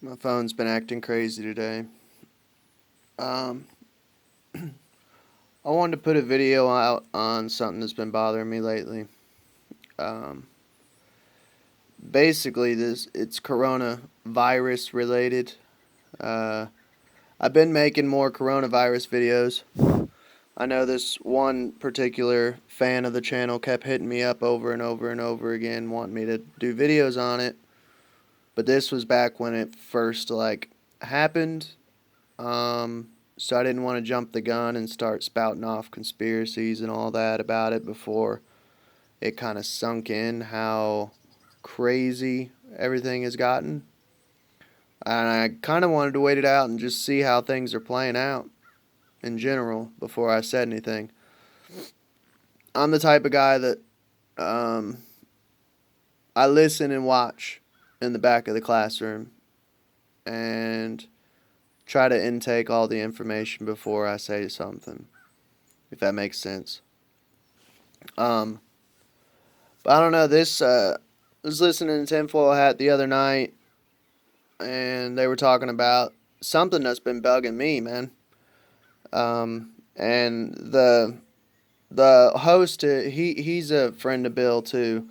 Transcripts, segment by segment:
My phone's been acting crazy today. Um, I wanted to put a video out on something that's been bothering me lately. Um, Basically, it's coronavirus related. Uh, I've been making more coronavirus videos. I know this one particular fan of the channel kept hitting me up over and over and over again, wanting me to do videos on it. But this was back when it first happened. Um, so I didn't want to jump the gun and start spouting off conspiracies and all that about it before it kind of sunk in how crazy everything has gotten. And I kind of wanted to wait it out and just see how things are playing out in general before I said anything. I'm the type of guy that um, I listen and watch in the back of the classroom and try to intake all the information before I say something, if that makes sense. Um, but I don't know. I was listening to Tinfoil Hat the other night, and they were talking about something that's been bugging me, man. And the host, he's a friend of Bill too.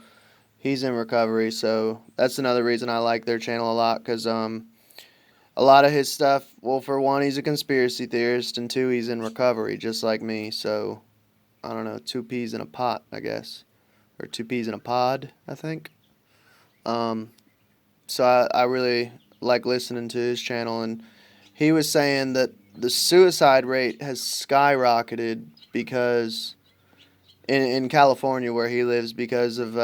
He's in recovery, so that's another reason I like their channel a lot. Cause a lot of his stuff. Well, for one, he's a conspiracy theorist, and two, he's in recovery, just like me. So I don't know, two peas in a pot, I guess, or two peas in a pod, I think. Um, so I really like listening to his channel, and he was saying that the suicide rate has skyrocketed because in California where he lives because of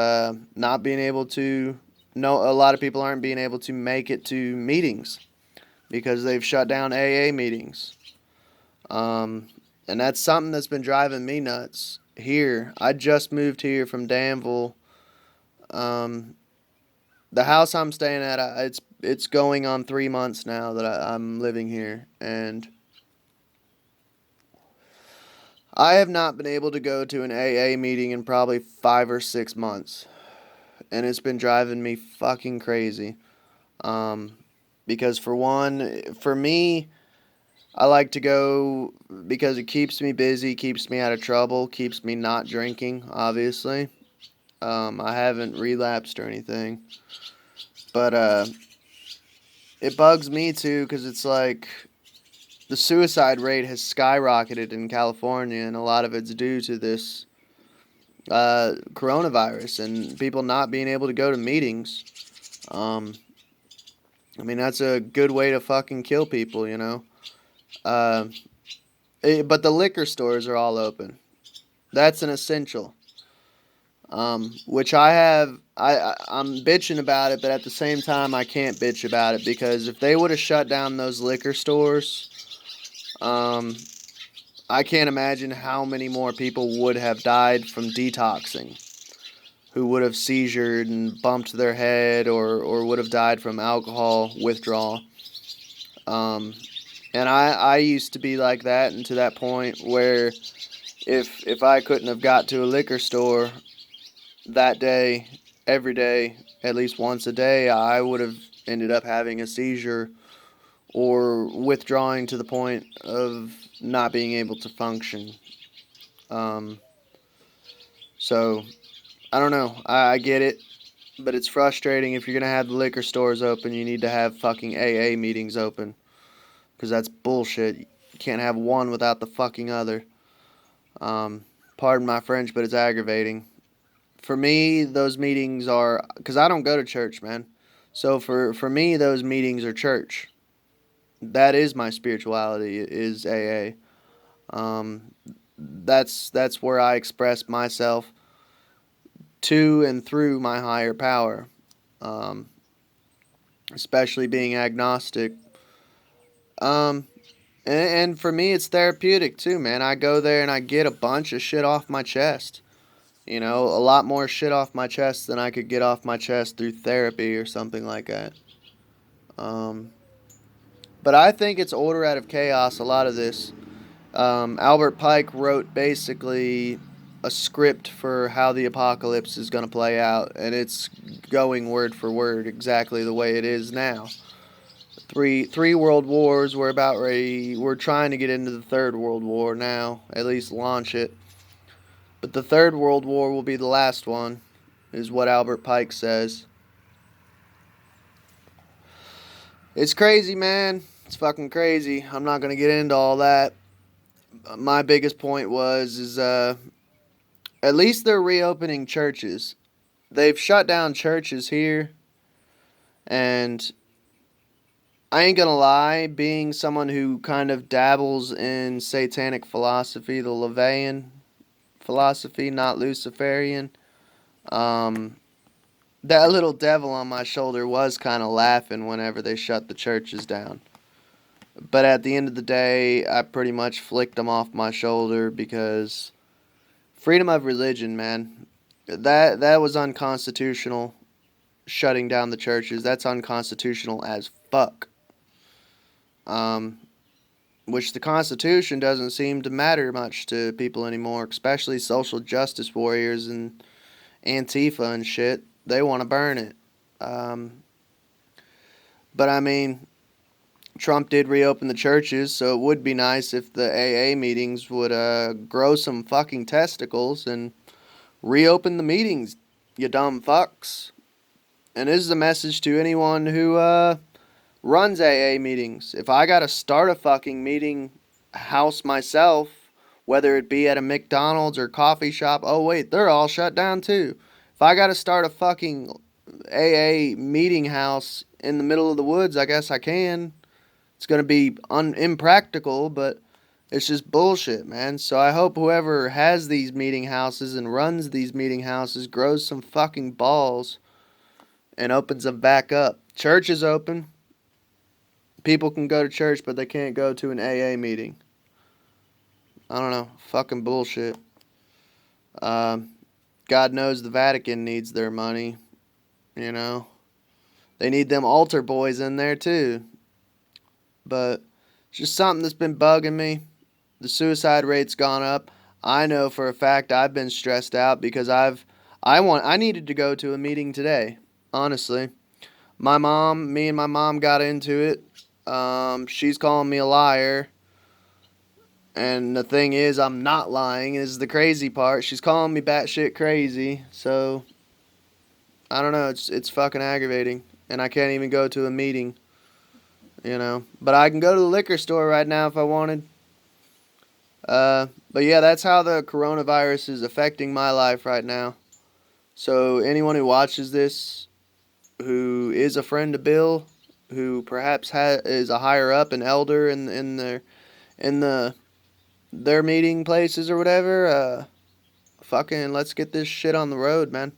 not being able to. No, a lot of people aren't being able to make it to meetings because they've shut down AA meetings. Um, and that's something that's been driving me nuts. Here, I just moved here from Danville. Um, the house I'm staying at, it's going on 3 months now that I'm living here, and I have not been able to go to an AA meeting in probably 5 or 6 months, and it's been driving me fucking crazy. Um, because for one, for me, I like to go because it keeps me busy, keeps me out of trouble, keeps me not drinking. Obviously, I haven't relapsed or anything, but it bugs me too because it's like the suicide rate has skyrocketed in California, and a lot of it's due to this coronavirus and people not being able to go to meetings. Um, I mean, that's a good way to fucking kill people, you know. Uh, but the liquor stores are all open. That's an essential. Which I'm bitching about it, but at the same time, I can't bitch about it because if they would have shut down those liquor stores, um, I can't imagine how many more people would have died from detoxing, who would have seizured and bumped their head or would have died from alcohol withdrawal. Um, and I used to be like that and to that point where if I couldn't have got to a liquor store that day, every day, at least once a day, I would have ended up having a seizure or withdrawing to the point of not being able to function. Um, so I don't know. I get it, but it's frustrating. If you're gonna have the liquor stores open, you need to have fucking AA meetings open, because that's bullshit. You can't have one without the fucking other. Um, Pardon my French, but it's aggravating. For me, those meetings are because I don't go to church, man. So for me, those meetings are church. That is my spirituality. Is AA. That's where I express myself to and through my higher power. Um, Especially being agnostic. Um, and for me, it's therapeutic too, man. I go there and I get a bunch of shit off my chest. You know, a lot more shit off my chest than I could get off my chest through therapy or something like that. Um, but I think it's order out of chaos, a lot of this. Albert Pike wrote basically a script for how the apocalypse is going to play out, and it's going word for word exactly the way it is now. Three world wars. We're about ready. We're trying to get into the third world war now. At least launch it. But the third world war will be the last one, is what Albert Pike says. It's crazy, man. It's fucking crazy. I'm not gonna get into all that. My biggest point is at least they're reopening churches. They've shut down churches here, and I ain't gonna lie, being someone who kind of dabbles in satanic philosophy, the Levian philosophy, not Luciferian, um, that little devil on my shoulder was kind of laughing whenever they shut the churches down. But at the end of the day, I pretty much flicked them off my shoulder because freedom of religion, man, that was unconstitutional. Shutting down the churches, that's unconstitutional as fuck. Um, which the Constitution doesn't seem to matter much to people anymore, especially social justice warriors and Antifa and shit. They want to burn it. But I mean, Trump did reopen the churches, so it would be nice if the AA meetings would grow some fucking testicles and reopen the meetings, you dumb fucks. And this is a message to anyone who runs AA meetings. If I gotta start a fucking meeting house myself, whether it be at a McDonald's or coffee shop, oh wait, they're all shut down too. If I gotta start a fucking AA meeting house in the middle of the woods, I guess I can. It's gonna be impractical, but it's just bullshit, man. So I hope whoever has these meeting houses and runs these meeting houses grows some fucking balls and opens them back up. Church is open. People can go to church, but they can't go to an AA meeting. I don't know. Fucking bullshit. God knows the Vatican needs their money. You know. They need them altar boys in there too. But it's just something that's been bugging me. The suicide rate's gone up. I know for a fact I've been stressed out because I needed to go to a meeting today. Honestly. Me and my mom got into it. She's calling me a liar. And the thing is, I'm not lying, is the crazy part. She's calling me batshit crazy. So, I don't know. It's fucking aggravating. And I can't even go to a meeting. You know. But I can go to the liquor store right now if I wanted. But yeah, that's how the coronavirus is affecting my life right now. So, anyone who watches this, who is a friend of Bill, who perhaps is a higher up, an elder in their meeting places or whatever, fucking let's get this shit on the road, man.